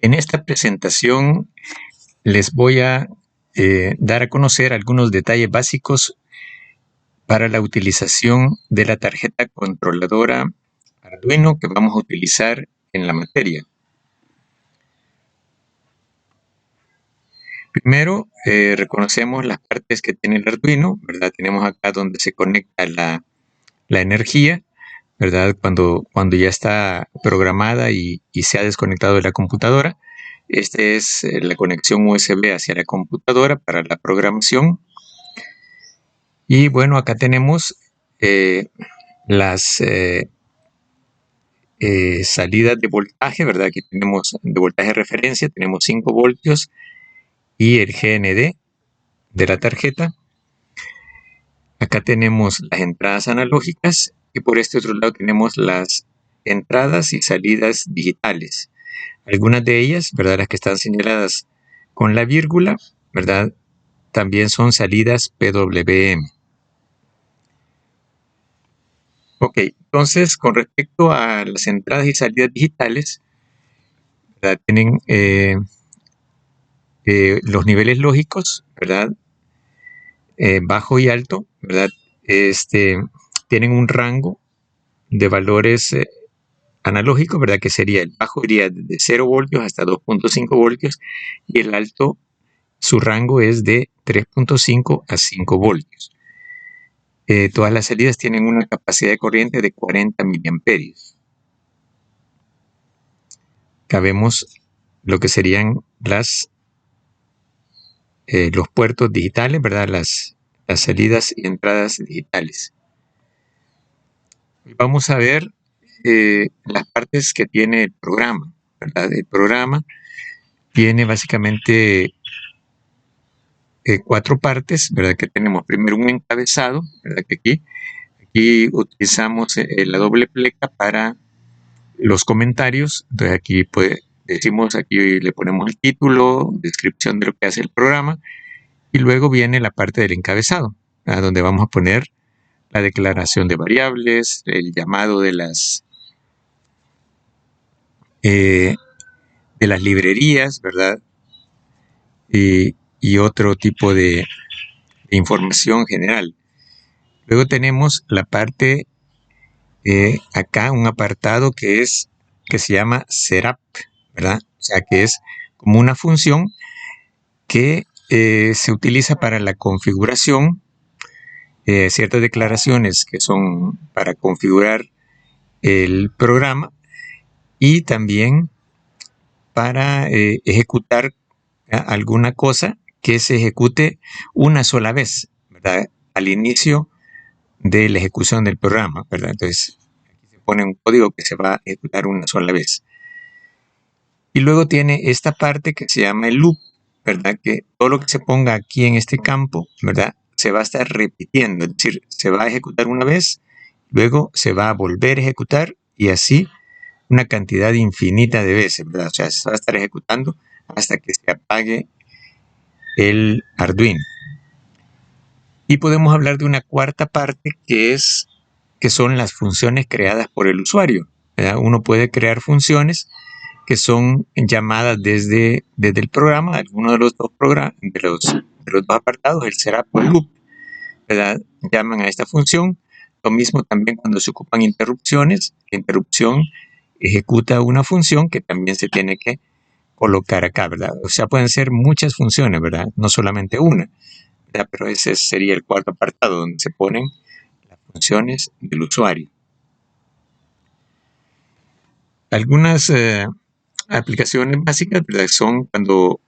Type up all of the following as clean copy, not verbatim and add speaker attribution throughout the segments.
Speaker 1: En esta presentación les voy a dar a conocer algunos detalles básicos para la utilización de la tarjeta controladora Arduino que vamos a utilizar en la materia. Primero, reconocemos las partes que tiene el Arduino, ¿verdad? Tenemos acá donde se conecta la energía, ¿verdad? Cuando ya está programada y se ha desconectado de la computadora. Esta es la conexión USB hacia la computadora para la programación. Y bueno, acá tenemos las salidas de voltaje, ¿verdad? Aquí tenemos de voltaje de referencia, tenemos 5 voltios y el GND de la tarjeta. Acá tenemos las entradas analógicas y por este otro lado tenemos las entradas y salidas digitales. Algunas de ellas, ¿verdad? Las que están señaladas con la vírgula, ¿verdad? También son salidas PWM. Ok, entonces con respecto a las entradas y salidas digitales, ¿verdad? Tienen los niveles lógicos, ¿verdad? Bajo y alto, ¿verdad? Tienen un rango de valores analógicos, ¿verdad? Que sería el bajo iría de 0 voltios hasta 2.5 voltios y el alto, su rango es de 3.5 a 5 voltios. Todas las salidas tienen una capacidad de corriente de 40 miliamperios. Acá vemos lo que serían los puertos digitales, ¿verdad? Las salidas y entradas digitales. Vamos a ver las partes que tiene el programa, ¿verdad? El programa tiene básicamente 4 partes, ¿verdad? Que tenemos primero un encabezado, ¿verdad? Que aquí utilizamos la doble pleca para los comentarios. Entonces aquí decimos, aquí le ponemos el título, descripción de lo que hace el programa y luego viene la parte del encabezado, ¿verdad? Donde vamos a poner la declaración de variables, el llamado de las librerías, ¿verdad? Y otro tipo de información general. Luego tenemos la parte, acá un apartado que se llama setup, ¿verdad? O sea, que es como una función que se utiliza para la configuración, ciertas declaraciones que son para configurar el programa y también para ejecutar alguna cosa que se ejecute una sola vez, ¿verdad? Al inicio de la ejecución del programa, ¿verdad? Entonces, aquí se pone un código que se va a ejecutar una sola vez. Y luego tiene esta parte que se llama el loop, ¿verdad? Que todo lo que se ponga aquí en este campo, ¿verdad? Se va a estar repitiendo, es decir, se va a ejecutar una vez, luego se va a volver a ejecutar y así una cantidad infinita de veces, ¿verdad? O sea, se va a estar ejecutando hasta que se apague el Arduino. Y podemos hablar de una cuarta parte que son las funciones creadas por el usuario, ¿verdad? Uno puede crear funciones que son llamadas desde el programa, alguno de los dos apartados, el setup o el loop, ¿verdad? Llaman a esta función. Lo mismo también cuando se ocupan interrupciones. La interrupción ejecuta una función que también se tiene que colocar acá, ¿verdad? O sea, pueden ser muchas funciones, ¿verdad? No solamente una, ¿verdad? Pero ese sería el cuarto apartado donde se ponen las funciones del usuario. Algunas aplicaciones básicas, ¿verdad? Son cuando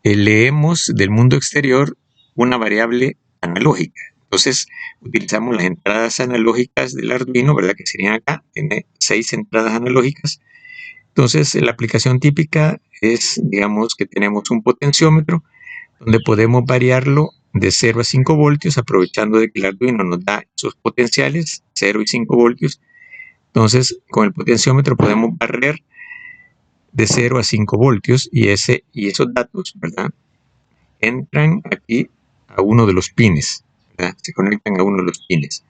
Speaker 1: leemos del mundo exterior una variable analógica. Entonces, utilizamos las entradas analógicas del Arduino, ¿verdad? Que serían acá, tiene 6 entradas analógicas. Entonces, la aplicación típica es, digamos, que tenemos un potenciómetro donde podemos variarlo de 0 a 5 voltios, aprovechando de que el Arduino nos da esos potenciales, 0 y 5 voltios. Entonces, con el potenciómetro podemos barrer de 0 a 5 voltios y esos datos, ¿verdad? Entran aquí a uno de los pines, ¿verdad? Se conectan a uno de los pines.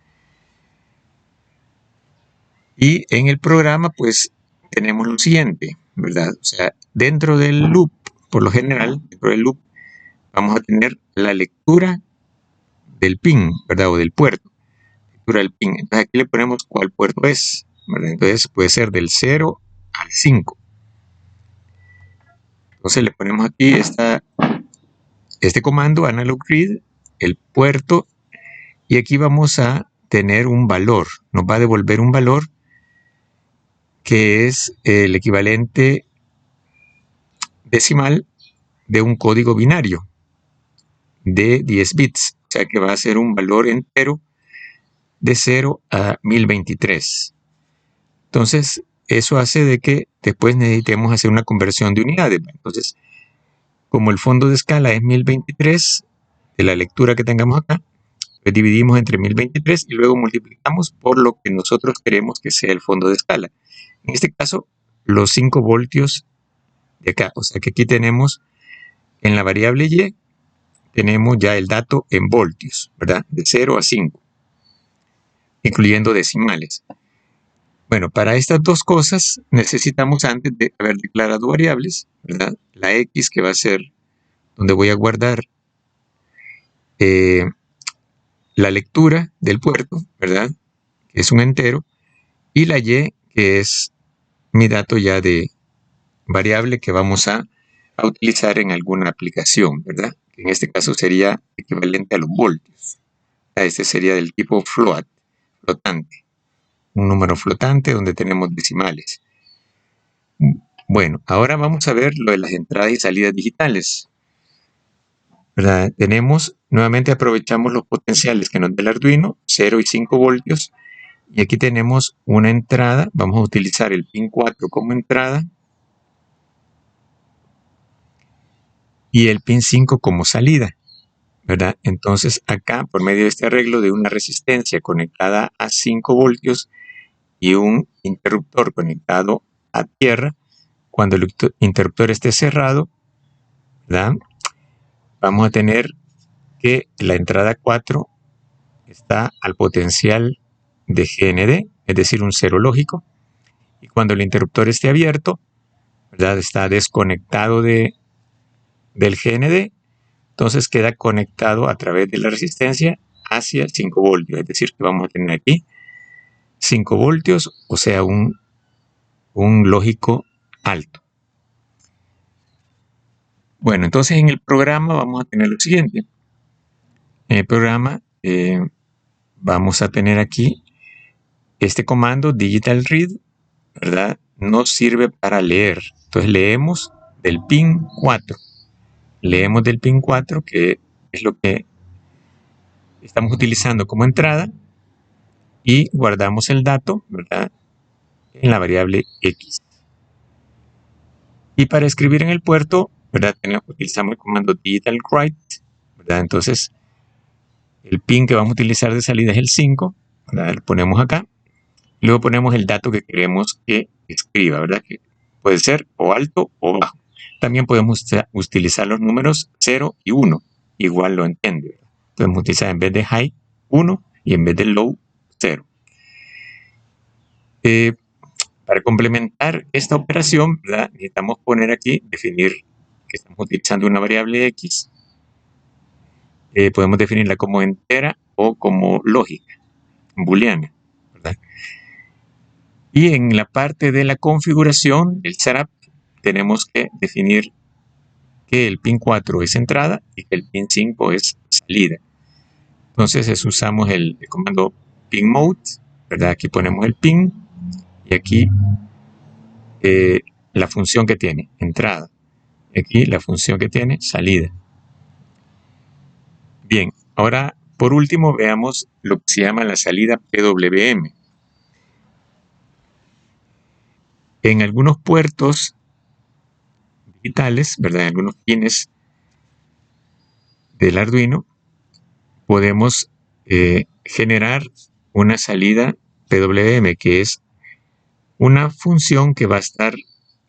Speaker 1: Y en el programa, pues, tenemos lo siguiente. ¿verdad? O sea, dentro del loop, por lo general, dentro del loop, vamos a tener la lectura del pin, ¿verdad? O del puerto, lectura del pin. Entonces aquí le ponemos cuál puerto es, ¿verdad? Entonces puede ser del 0 al 5. Entonces le ponemos aquí este comando, analog read, el puerto, y aquí vamos a tener un valor. Nos va a devolver un valor que es el equivalente decimal de un código binario de 10 bits. O sea que va a ser un valor entero de 0 a 1023. Entonces, eso hace de que después necesitemos hacer una conversión de unidades. Entonces, como el fondo de escala es 1023, de la lectura que tengamos acá, pues dividimos entre 1023 y luego multiplicamos por lo que nosotros queremos que sea el fondo de escala. En este caso, los 5 voltios de acá. O sea que aquí tenemos en la variable y, tenemos ya el dato en voltios, ¿verdad? De 0 a 5, incluyendo decimales. Bueno, para estas dos cosas necesitamos antes de haber declarado variables, ¿verdad? La X, que va a ser donde voy a guardar la lectura del puerto, ¿verdad? Que es un entero, y la Y, que es mi dato ya de variable que vamos a utilizar en alguna aplicación, ¿verdad? En este caso sería equivalente a los voltios. Este sería del tipo float, flotante. Un número flotante donde tenemos decimales. Bueno, ahora vamos a ver lo de las entradas y salidas digitales, ¿verdad? Nuevamente aprovechamos los potenciales que nos da el Arduino, 0 y 5 voltios, y aquí tenemos una entrada. Vamos a utilizar el pin 4 como entrada y el pin 5 como salida, ¿verdad? Entonces acá, por medio de este arreglo de una resistencia conectada a 5 voltios y un interruptor conectado a tierra, cuando el interruptor esté cerrado, ¿verdad? Vamos a tener que la entrada 4 está al potencial de GND, es decir, un cero lógico, y cuando el interruptor esté abierto, ¿verdad? Está desconectado del GND, entonces queda conectado a través de la resistencia hacia 5 voltios, es decir, que vamos a tener aquí 5 voltios, o sea, un lógico alto. Bueno, entonces en el programa vamos a tener lo siguiente. En el programa vamos a tener aquí este comando digital read, ¿verdad? Nos sirve para leer. Entonces leemos del pin 4. Leemos del pin 4, que es lo que estamos utilizando como entrada, y guardamos el dato, ¿verdad?, en la variable X. Y para escribir en el puerto, ¿verdad?, utilizamos el comando digital write, ¿verdad? Entonces, el pin que vamos a utilizar de salida es el 5, ¿verdad? Lo ponemos acá. Luego ponemos el dato que queremos que escriba, ¿verdad? Que puede ser o alto o bajo. También podemos utilizar los números 0 y 1. Igual lo entiende. Podemos utilizar en vez de high 1 y en vez de low 0. Para complementar esta operación, ¿verdad?, necesitamos poner aquí, definir que estamos utilizando una variable X. Podemos definirla como entera o como lógica, booleana, ¿verdad? Y en la parte de la configuración del setup tenemos que definir que el pin 4 es entrada y que el pin 5 es salida. Entonces usamos el comando pin mode, ¿verdad? Aquí ponemos el pin y aquí la función que tiene, entrada. Aquí la función que tiene, salida. Bien, ahora por último veamos lo que se llama la salida PWM. En algunos puertos digitales, ¿verdad?, en algunos pines del Arduino, podemos generar una salida PWM, que es una función que va a estar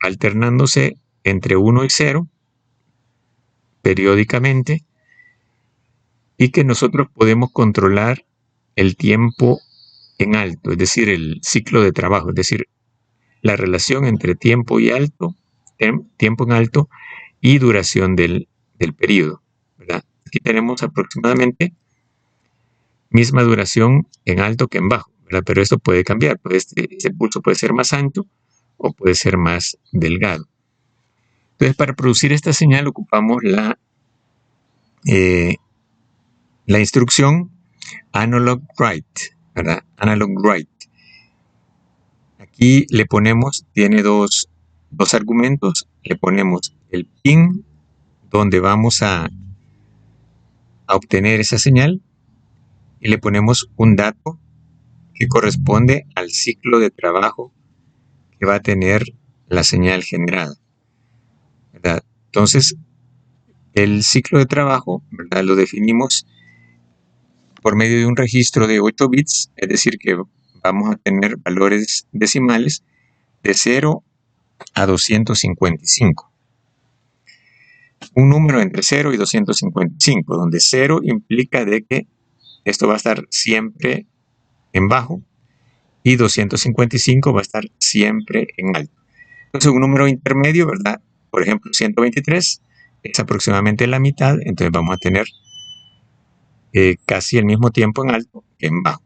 Speaker 1: alternándose entre 1 y 0 periódicamente, y que nosotros podemos controlar el tiempo en alto, es decir, el ciclo de trabajo, es decir, la relación entre tiempo y alto tiempo en alto y duración del periodo, ¿verdad? Aquí tenemos aproximadamente misma duración en alto que en bajo, ¿verdad? Pero esto puede cambiar, pues ese pulso puede ser más ancho o puede ser más delgado. Entonces, para producir esta señal ocupamos la instrucción analog write, ¿verdad? Analog write. Aquí le ponemos, tiene dos argumentos, le ponemos el pin donde vamos a obtener esa señal y le ponemos un dato que corresponde al ciclo de trabajo que va a tener la señal generada, ¿verdad? Entonces, el ciclo de trabajo, ¿verdad?, lo definimos por medio de un registro de 8 bits, es decir, que vamos a tener valores decimales de 0 a 255. Un número entre 0 y 255, donde 0 implica de que esto va a estar siempre en bajo y 255 va a estar siempre en alto. Entonces, un número intermedio, ¿verdad? Por ejemplo, 123 es aproximadamente la mitad, entonces vamos a tener casi el mismo tiempo en alto que en bajo.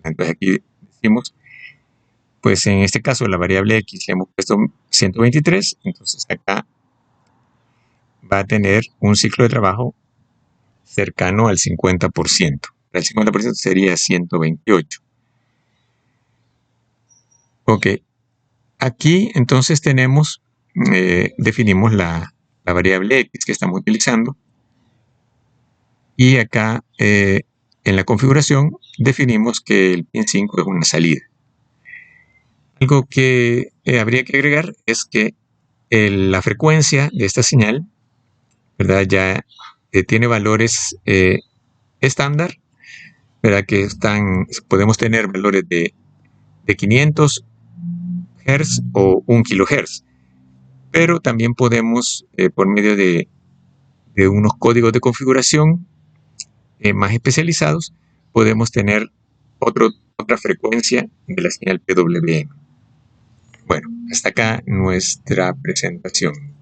Speaker 1: Entonces aquí decimos, pues en este caso la variable x le hemos puesto 123, entonces acá va a tener un ciclo de trabajo cercano al 50%. El 50% sería 128. Ok, aquí entonces tenemos, definimos la variable x que estamos utilizando. Y acá en la configuración definimos que el pin 5 es una salida. Algo que habría que agregar es que la frecuencia de esta señal, ¿verdad?, ya tiene valores estándar, ¿verdad?, que podemos tener valores de 500 Hz o 1 kHz. Pero también podemos, por medio de unos códigos de configuración más especializados, podemos tener otra frecuencia de la señal PWM. Bueno, hasta acá nuestra presentación.